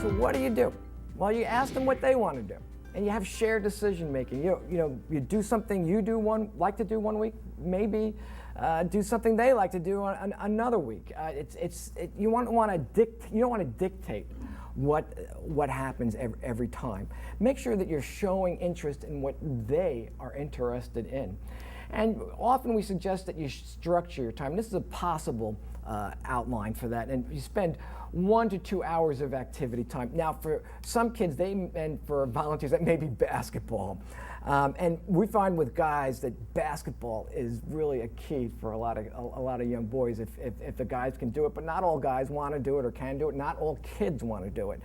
So what do? Well, you ask them what they want to do, and you have shared decision making. You do something like to do one week, maybe do something they like to do on another week. You don't want to dictate what happens every time. Make sure that you're showing interest in what they are interested in. And often we suggest that you structure your time. This is a possible outline for that, and you spend 1 to 2 hours of activity time. Now, for some kids, and for volunteers, that may be basketball. And we find with guys that basketball is really a key for a lot of young boys if the guys can do it. But not all guys want to do it or can do it. Not all kids want to do it.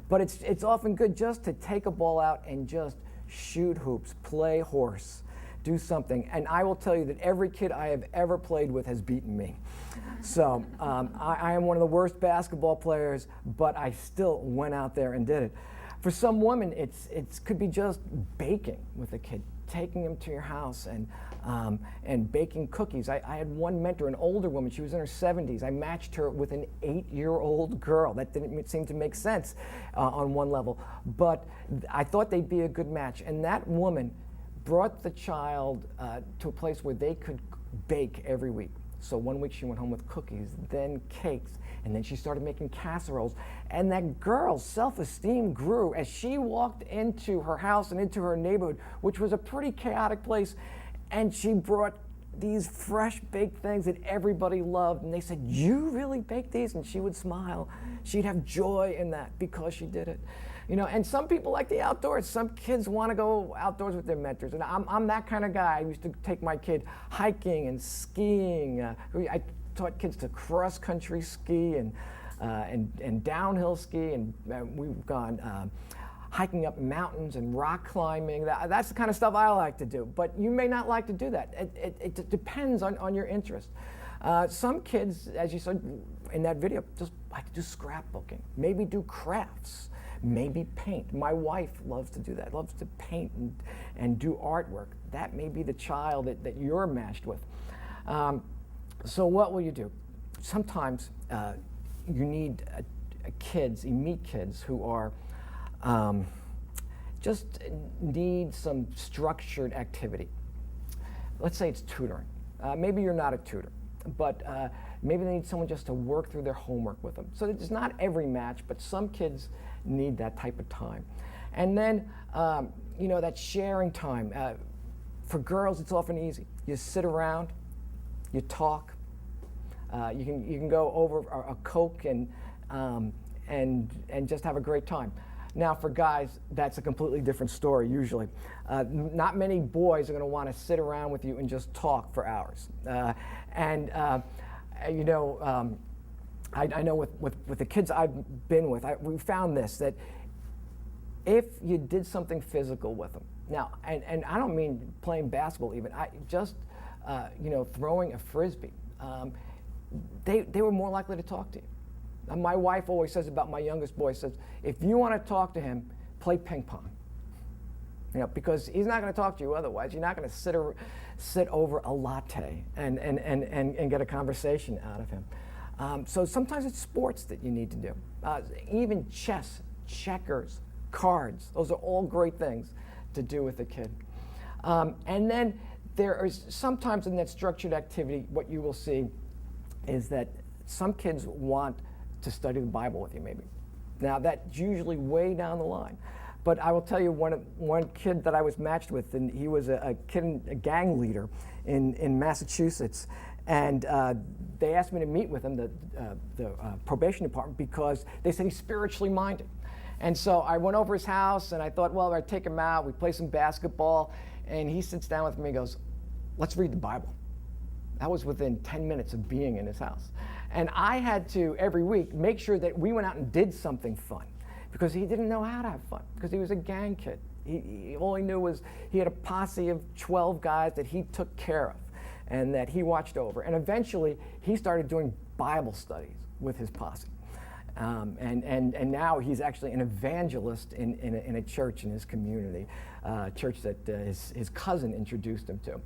But it's often good just to take a ball out and just shoot hoops, play horse, do something. And I will tell you that every kid I have ever played with has beaten me. So I am one of the worst basketball players, but I still went out there and did it. For some women, it could be just baking with a kid, taking them to your house and baking cookies. I had one mentor, an older woman. She was in her 70s. I matched her with an 8-year-old girl. That didn't seem to make sense on one level, but I thought they'd be a good match. And that woman brought the child to a place where they could bake every week. So one week she went home with cookies, then cakes, and then she started making casseroles. And that girl's self-esteem grew as she walked into her house and into her neighborhood, which was a pretty chaotic place, and she brought these fresh baked things that everybody loved. And they said, "You really baked these?" And she would smile. She'd have joy in that because she did it. And some people like the outdoors. Some kids want to go outdoors with their mentors, and I'm that kind of guy. I used to take my kid hiking and skiing. I taught kids to cross-country ski and downhill ski, and we've gone hiking up mountains and rock climbing. That's the kind of stuff I like to do. But you may not like to do that. It depends on your interest. Some kids, as you said in that video, just like to do scrapbooking, maybe do crafts. Maybe paint. My wife loves to do that, loves to paint and do artwork. That may be the child that you're matched with. So what will you do? Sometimes you need you meet kids who are just need some structured activity. Let's say it's tutoring. Maybe you're not a tutor, but maybe they need someone just to work through their homework with them. So it's not every match, but some kids need that type of time. And then, that sharing time. For girls, it's often easy. You sit around, you talk. You can go over a Coke and just have a great time. Now, for guys, that's a completely different story. Usually, not many boys are going to want to sit around with you and just talk for hours. I know with the kids I've been with, we found this, that if you did something physical with them, now, and I don't mean playing basketball even, throwing a Frisbee, they were more likely to talk to you. My wife always says about my youngest boy, says, if you want to talk to him, play ping pong. Because he's not going to talk to you otherwise. You're not going to sit over a latte and get a conversation out of him. So sometimes it's sports that you need to do. Even chess, checkers, cards, those are all great things to do with a kid. And then there is sometimes in that structured activity, what you will see is that some kids want to study the Bible with you maybe. Now that's usually way down the line. But I will tell you one kid that I was matched with, and he was a gang leader in Massachusetts. And they asked me to meet with him, the probation department, because they said he's spiritually minded. And so I went over his house, and I thought, well, I'd take him out. We play some basketball, and he sits down with me and goes, "Let's read the Bible." That was within 10 minutes of being in his house. And I had to, every week, make sure that we went out and did something fun, because he didn't know how to have fun, because he was a gang kid. All he knew was he had a posse of 12 guys that he took care of and that he watched over. And eventually, he started doing Bible studies with his posse. And now he's actually an evangelist in a church in his community, a church that his cousin introduced him to.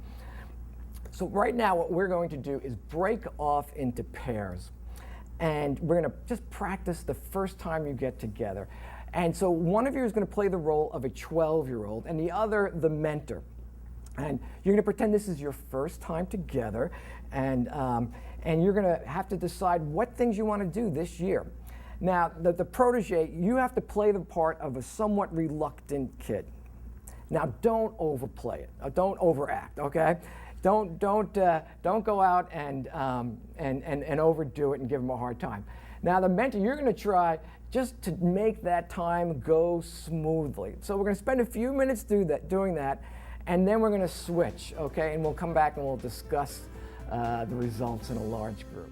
So right now, what we're going to do is break off into pairs. and we're going to just practice the first time you get together. And so one of you is going to play the role of a 12-year-old and the other the mentor. And you're going to pretend this is your first time together, and you're going to have to decide what things you want to do this year. Now, the protege, you have to play the part of a somewhat reluctant kid. Now, don't overplay it. Don't overact, okay? Don't go out and overdo it and give them a hard time. Now, the mentor, you're going to try just to make that time go smoothly. So we're going to spend a few minutes doing that, and then we're going to switch, okay? And we'll come back and we'll discuss the results in a large group.